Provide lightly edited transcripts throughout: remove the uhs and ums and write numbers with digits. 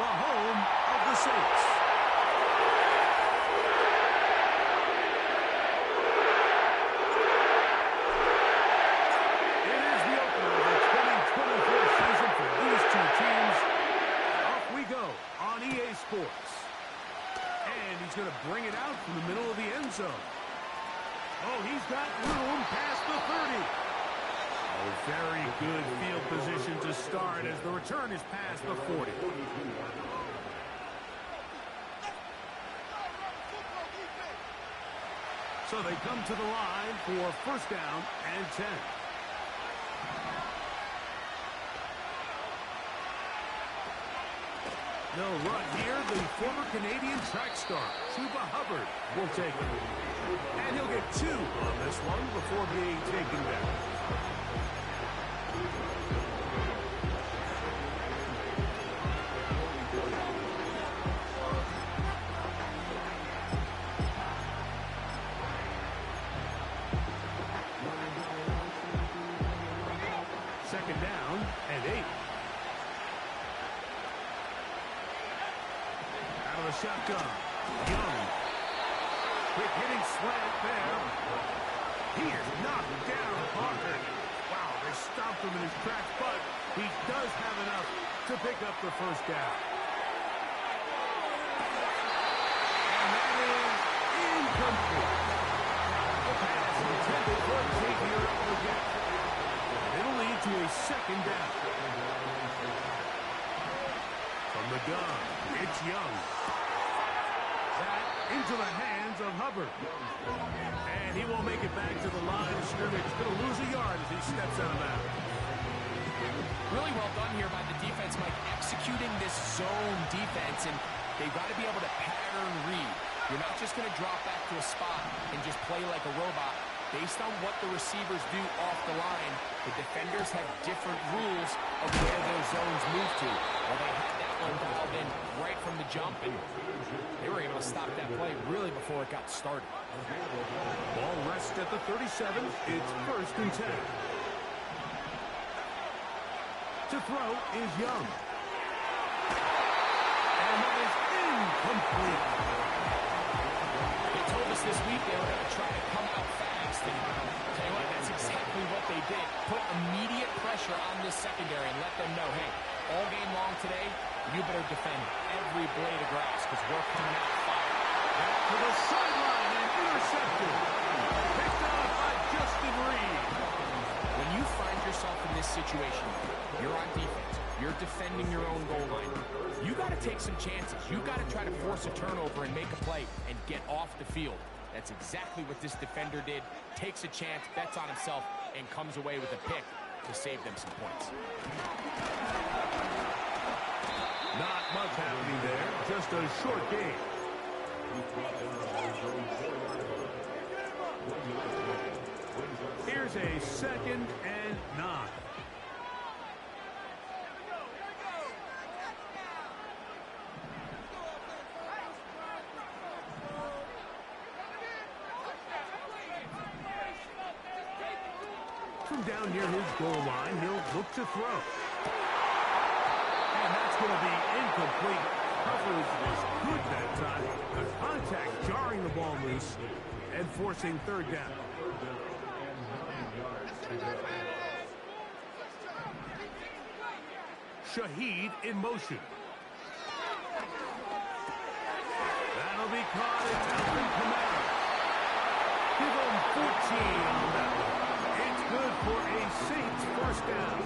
the home of the Saints. It is the opener of the 2024 season for these two teams. Off we go on EA Sports. And he's going to bring it out from the middle of the end zone. Oh, he's got room past the 30. Oh, very good field position to start as the return is past the 40. So they come to the line for first down and 10. They'll run here. The former Canadian track star, Chuba Hubbard, will take it. And he'll get 2 on this one before being taken down. Second down and 8. Out of the shotgun, Young. Quick hitting slant there. He is knocked down hard. Wow, they stopped him in his tracks, but he does have enough to pick up the first down. And that is incomplete. The pass intended for Xavier again. It'll lead to a second down. From the gun, it's Young. That into the hands of Hubbard. And he won't make it back to the line of scrimmage. He's going to lose a yard as he steps out of bounds. Really well done here by the defense, Mike, executing this zone defense, and they've got to be able to pattern read. You're not just going to drop back to a spot and just play like a robot. Based on what the receivers do off the line, the defenders have different rules of where those zones move to. Well, they had that one dialed in right from the jump, and they were able to stop that play really before it got started. Ball rests at the 37. It's first and 10. To throw is Young. And that is incomplete. They told us this week they were going to try to come out fast, and tell you what, that's exactly what they did. Put immediate pressure on this secondary and let them know, hey, all game long today, you better defend every blade of grass because we're coming out fire. Back to the sideline and intercepted. Picked off by Justin Reed. When you find yourself in this situation, you're on defense, you're defending your own goal line, you got to take some chances. You got to try to force a turnover and make a play and get off the field. That's exactly what this defender did. Takes a chance, bets on himself, and comes away with a pick to save them some points. Not much happening there. Just a short game. Here's a second and 9. From down near his goal line, he'll look to throw. And that's going to be incomplete. Coverage was good that time. The contact jarring the ball loose and forcing third down. Shaheed in motion. That'll be caught. It's Alvin Kamara. Give him 14 on that one. It's good for a Saints first down.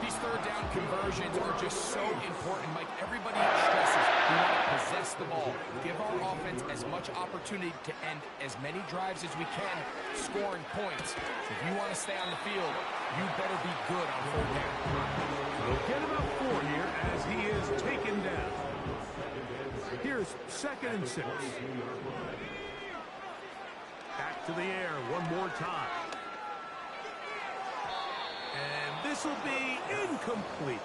These third down conversions are just so important, Mike. Everybody stresses we want to possess the ball. Give our offense as much opportunity to end as many drives as we can, scoring points. So if you want to stay on the field, you better be good on third down. We'll get about 4 here as he is taken down. Here's second and 6. Back to the air one more time. And this will be incomplete.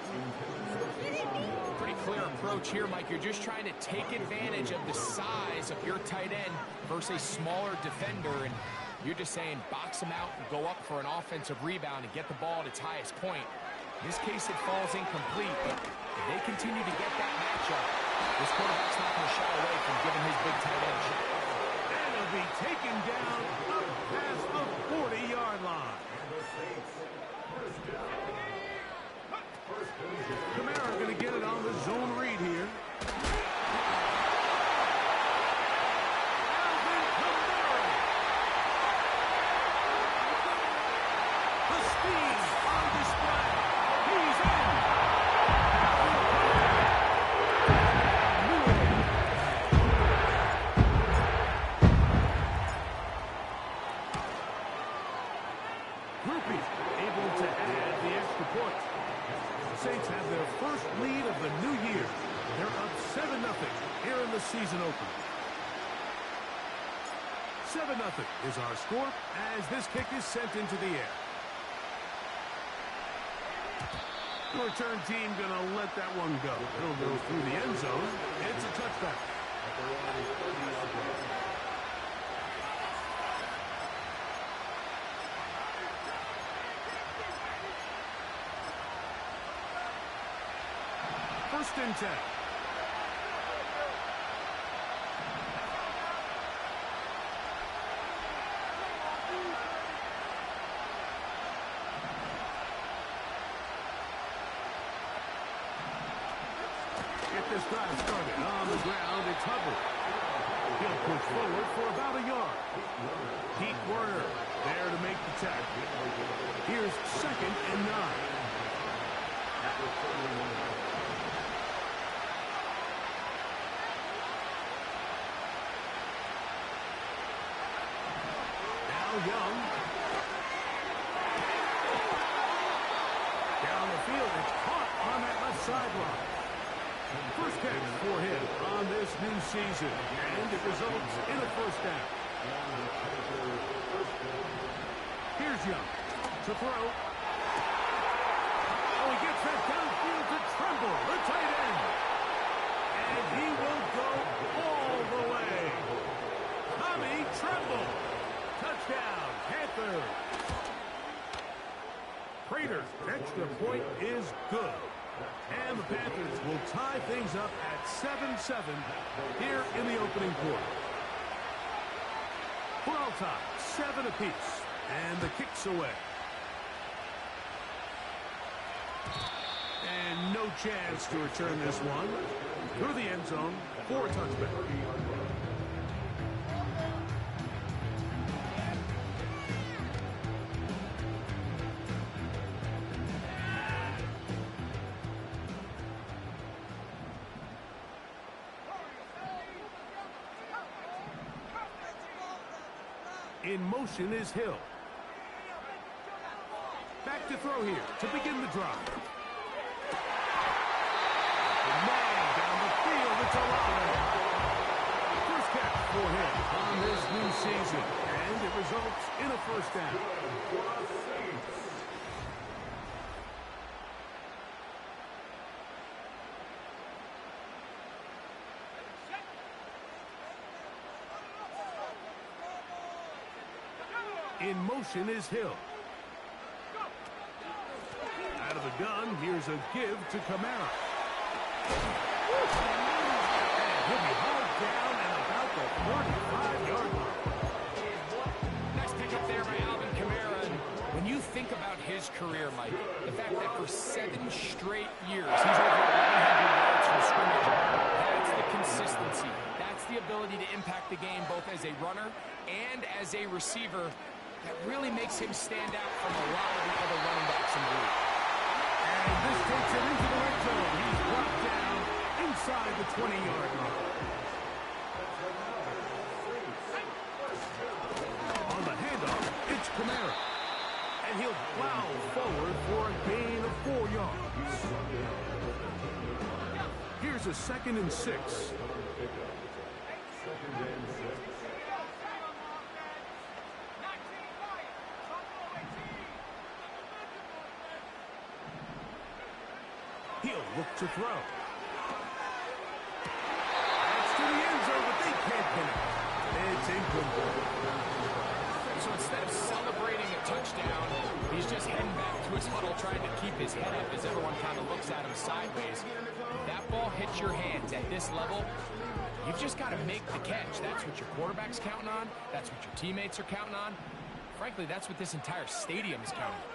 Pretty clear approach here, Mike. You're just trying to take advantage of the size of your tight end versus a smaller defender, and you're just saying box him out and go up for an offensive rebound and get the ball at its highest point. In this case, it falls incomplete, but if they they continue to get that matchup, this quarterback's not going to shy away from giving his big tight end a shot. And he'll be taken down up past the 40-yard line. Kamara going to get it on the zone read here. Alvin Kamara. The speed on display. He's in. Groupie able to add the extra point. The Saints have their first lead of the new year. They're up 7-0 here in the season opener. 7-0 is our score as this kick is sent into the air. The return team going to let that one go. It'll go through the end zone. It's a touchback. First and 10. Get this drive started on the ground. It's Hubbard. He'll push forward for about a yard. Pete Werner there to make the tackle. Here's 2nd and 9. Young. Down the field, it's caught on that left sideline. First catch for him on this new season, and it results in a first down. Here's Young to throw. Oh, he gets that downfield to Tremble, the tight end. And he will go all the way. Tommy Tremble. Touchdown, Panthers. Prater's extra point is good. And the Panthers will tie things up at 7-7 here in the opening quarter. For all time, 7 apiece. And the kick's away. And no chance to return this one through the end zone for a touchback. In motion is Hill. Back to throw here to begin the drive. Man down the field, it's alive. First catch for him on this new season, and it results in a first down. In motion is Hill. Out of the gun, here's a give to Kamara. And he'll be hauled down at about the 45-yard line. Nice pick up there by Alvin Kamara. And when you think about his career, Mike, the fact that for 7 straight years he's over 100 yards from scrimmage, that's the consistency. That's the ability to impact the game both as a runner and as a receiver. That really makes him stand out from a lot of the other running backs in the league. And this takes him into the red zone. He's brought down inside the 20-yard line. On the handoff, it's Kamara. And he'll plow forward for a gain of 4 yards. Here's a 2nd and 6. He'll look to throw. That's to the end zone, but they can't connect. It's incomplete. So instead of celebrating a touchdown, he's just heading back to his huddle trying to keep his head up as everyone kind of looks at him sideways. football hits your hands at this level, you've just got to make the catch. That's what your quarterback's counting on. That's what your teammates are counting on. Frankly, that's what this entire stadium is counting on.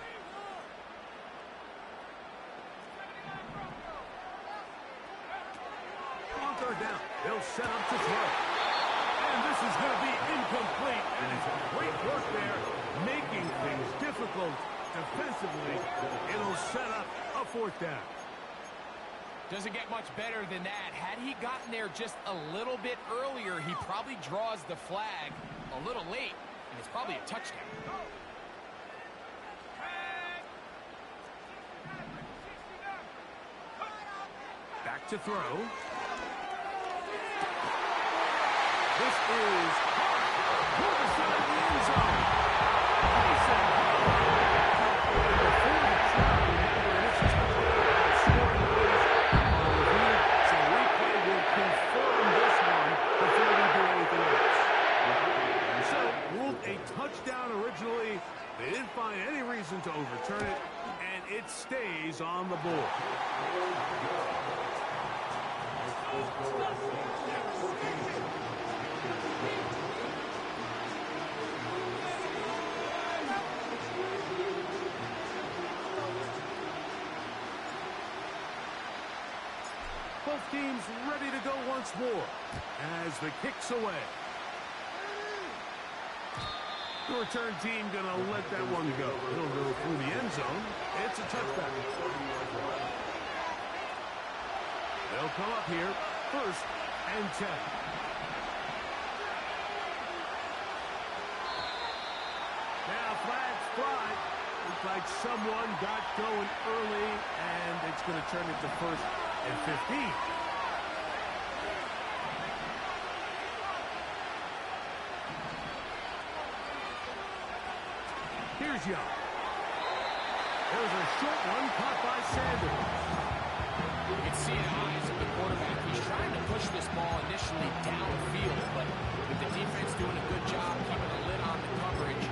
On third down, they'll set up to throw. And this is going to be incomplete. And it's great work there, making things difficult defensively. It'll set up a fourth down. Doesn't get much better than that. Had he gotten there just a little bit earlier, he probably draws the flag a little late, and it's probably a touchdown. Back to throw. This is to the side of the end zone. Before the try, remember, this is the scoring numbers are reviewed, so replay will confirm this one before we do anything else. So, ruled a touchdown originally. They didn't find any reason to overturn it, and it stays on the board. Both teams ready to go once more as the kick's away. The return team going to let that one go. It'll go through the end zone. It's a touchback. They'll come up here, 1st and 10. Now flags fly. Looks like someone got going early, and it's going to turn into 1st and 15. Here's Young. There's a short one caught by Sanders. You can see the eyes of the quarterback. He's trying to push this ball initially downfield, but with the defense doing a good job keeping a lid on the coverage,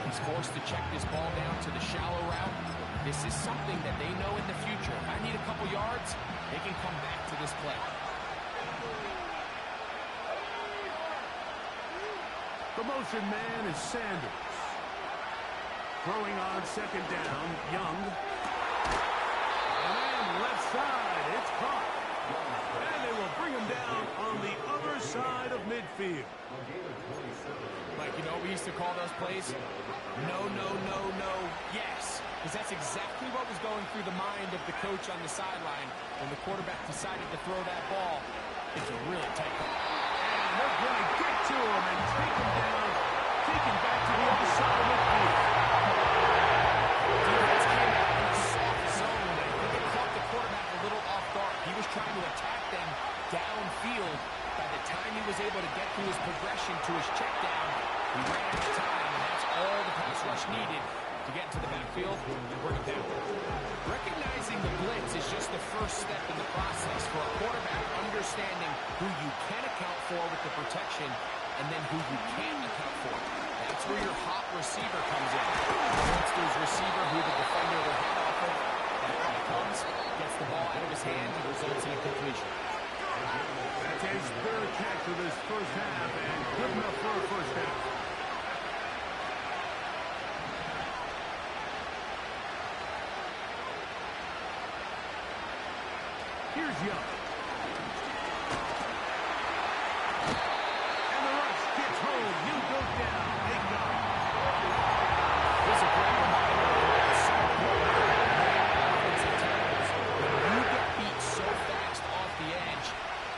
he's forced to check this ball down to the shallow route. This is something that they know in the future. If I need a couple yards, they can come back to this play. The motion man is Sanders. Throwing on 2nd down, Young. And left side, it's caught. And they will bring him down on the other side of midfield. Like, you know, we used to call those plays, no, no, no, no, yes. Because that's exactly what was going through the mind of the coach on the sideline when the quarterback decided to throw that ball. It's a really tight one. And they're going to get to him and take him down, take him back to the other side of midfield. Defense came out in a soft zone. I think it caught the quarterback a little off guard. He was trying to attack them downfield. By the time he was able to get through his progression to his check down, he ran out of time, and that's all the pass rush needed to get to the backfield and bring it down. Recognizing the blitz is just the first step in the process for a quarterback, understanding who you can account for with the protection and then who you can't account for. That's where your hot receiver comes in. Once there's receiver who the defender will head off of, that when it comes, gets the ball out of his hand and results in a completion. That's his 3rd catch of this first half, and good enough for a first down. Here's Young. And the rush gets home. You go down. They go. This is a great reminder of some offensive tackles. When you get beat so fast off the edge,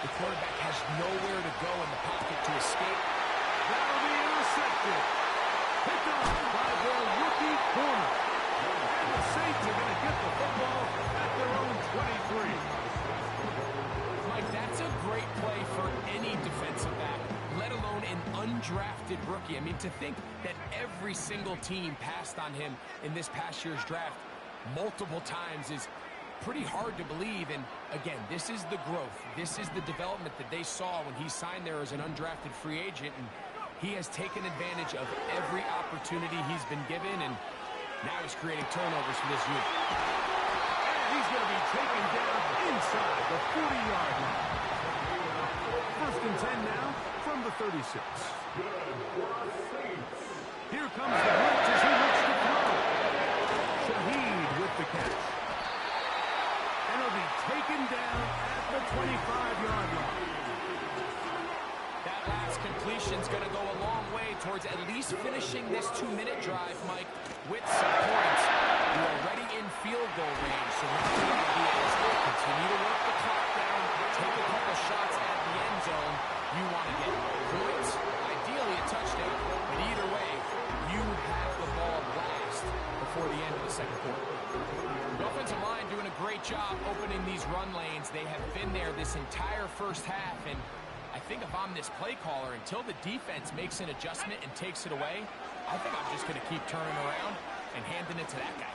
the quarterback has nowhere to go in the pocket to escape. That'll be intercepted. Picked off by their rookie corner. And the Saints are going to get the football at their own 23. Mike, that's a great play for any defensive back, let alone an undrafted rookie. I mean, to think that every single team passed on him in this past year's draft multiple times is pretty hard to believe. And again, this is the growth. This is the development that they saw when he signed there as an undrafted free agent. And he has taken advantage of every opportunity he's been given. And now he's creating turnovers for this unit. And he's going to be taken down inside the 40-yard line. First and 10 now from the 36. Here comes the blitz as he looks to throw. Shaheed with the catch. And he'll be taken down at the 25-yard line. That last completion's going to go a long way towards at least finishing this 2-minute drive, Mike, with some points. You're already in field goal range, so now the idea is to continue to work the clock down, take a couple shots at the end zone. You want to get points, ideally a touchdown, but either way, you have the ball last before the end of the second quarter. The offensive line doing a great job opening these run lanes. They have been there this entire first half, and I think if I'm this play caller, until the defense makes an adjustment and takes it away, I think I'm just going to keep turning around and handing it to that guy.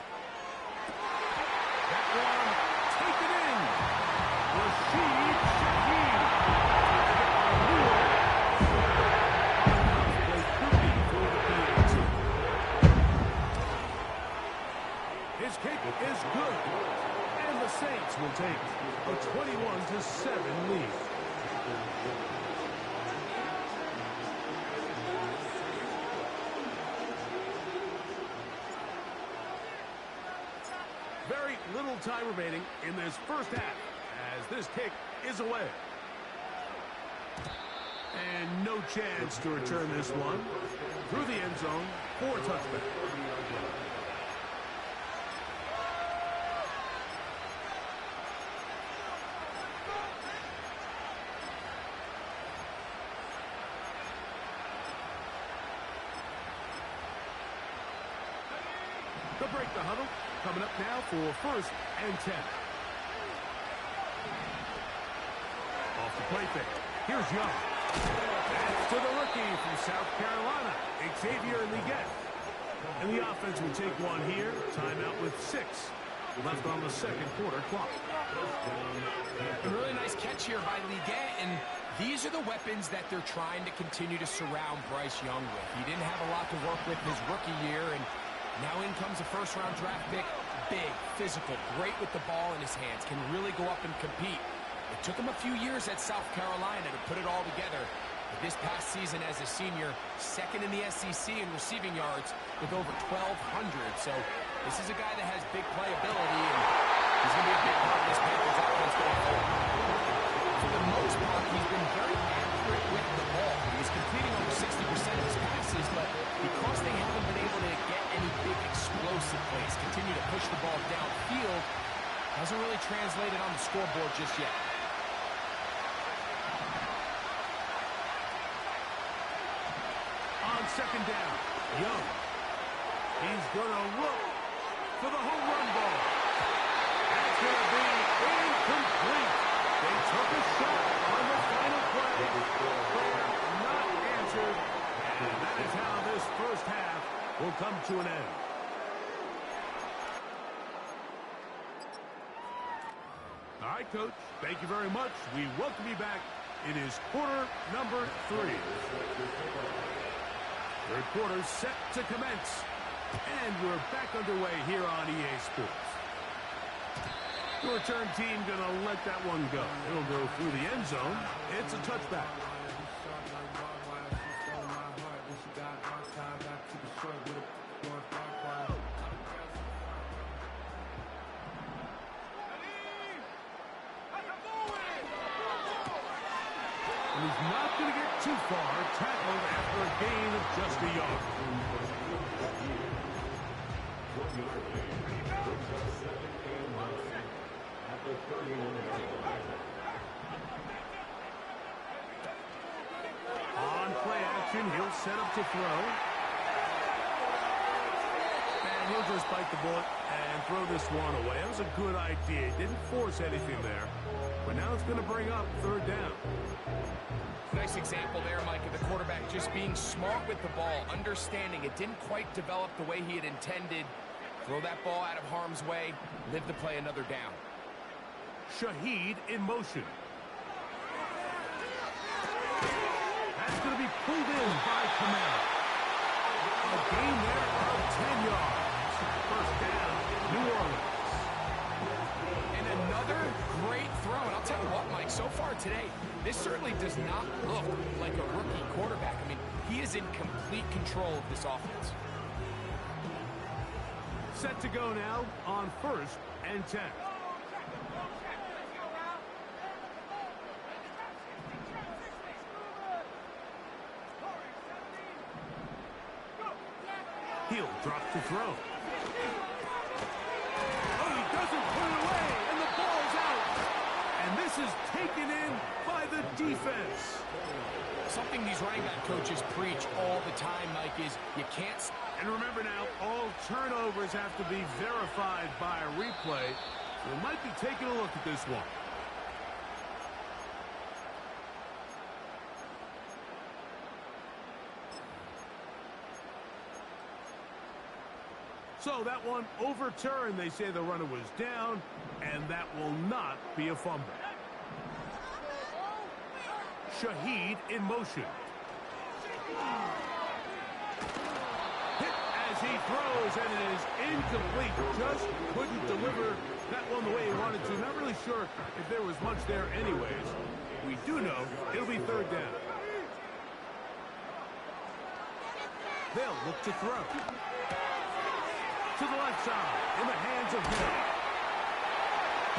That one taken in. Rashid Shaheed. His kick is good. And the Saints will take a 21-7 lead. Very little time remaining in this first half as this kick is away. And no chance to return this one through the end zone for a touchback. To break the huddle, coming up now for first and 10. Off the play fake. Here's Young. That's to the rookie from South Carolina, Xavier Leggett. And the offense will take one here. Timeout with 6 left on the second quarter clock. A really nice catch here by Leggett, and these are the weapons that they're trying to continue to surround Bryce Young with. He didn't have a lot to work with his rookie year, and now in comes a first-round draft pick. Big, physical, great with the ball in his hands, can really go up and compete. It took him a few years at South Carolina to put it all together. But this past season as a senior, second in the SEC in receiving yards with over 1,200. So this is a guy that has big playability, and he's going to be a big part of this Panthers offense going forward. For the most part, he's been very accurate with the ball. He was completing over 60% of his passes, but because they haven't been able to get any big explosive plays, continue to push the ball downfield, hasn't really translated on the scoreboard just yet. On second down, Young. He's going to look for the home run ball. That's going to be incomplete. They took a shot on the final play, but not answered. And that is how this first half will come to an end. All right, Coach, thank you very much. We welcome you back. It is quarter number 3. Third quarter set to commence. And we're back underway here on EA Sports. The return team going to let that one go. It'll go through the end zone. It's a touchback. And he's not going to get too far. Tackled after a gain of just a yard. On play action, he'll set up to throw. And he'll just bite the bullet and throw this one away. That was a good idea. He didn't force anything there. But now it's going to bring up third down. Nice example there, Mike, of the quarterback just being smart with the ball, understanding it didn't quite develop the way he had intended. Throw that ball out of harm's way, live to play another down. Shaheed in motion. That's going to be pulled in by Kamara. A gain there of 10 yards. First down, New Orleans. And another great throw. And I'll tell you so far today, this certainly does not look like a rookie quarterback. I mean, he is in complete control of this offense. Set to go now on 1st and 10. He'll drop to throw. Oh, he doesn't put it away, and the ball's out. And this is taken in by the defense. Something these running back coaches preach all the time, Mike, is you can't... And remember now, all turnovers have to be verified by a replay. So we might be taking a look at this one. So that one overturned. They say the runner was down, and that will not be a fumble. Shaheed in motion. Hit as he throws, and it is incomplete. Just couldn't deliver that one the way he wanted to. Not really sure if there was much there anyways. We do know it'll be 3rd down. They'll look to throw. To the left side, in the hands of Hill.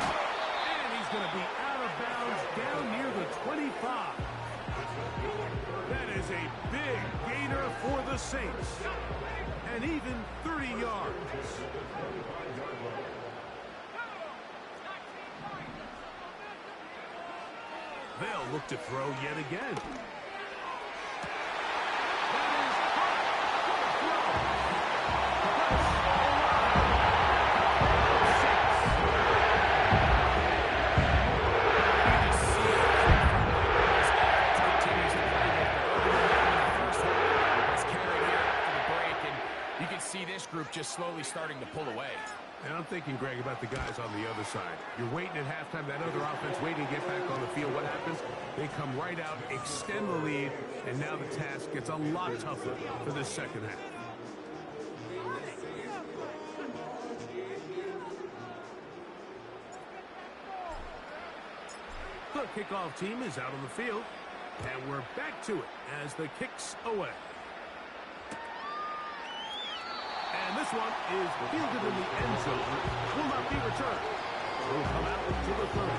And he's going to be out of bounds down near the 25. That is a big gainer for the Saints. And even 30 yards. They'll look to throw yet again. Group just slowly starting to pull away. And I'm thinking, Greg, about the guys on the other side. You're waiting at halftime, that other offense waiting to get back on the field. What happens? They come right out, extend the lead, and now the task gets a lot tougher for this second half. The kickoff team is out on the field, and we're back to it as the kick's away. And this one is fielded in the end zone. Will not be returned. Will come out to the 30.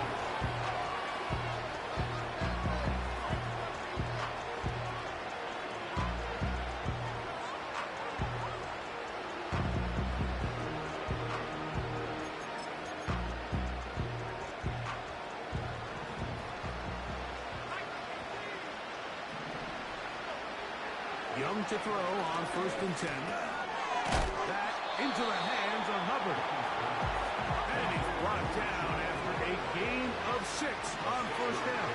Young to throw on 1st and 10. That into the hands of Hubbard. And he's brought down after a gain of 6 on 1st down.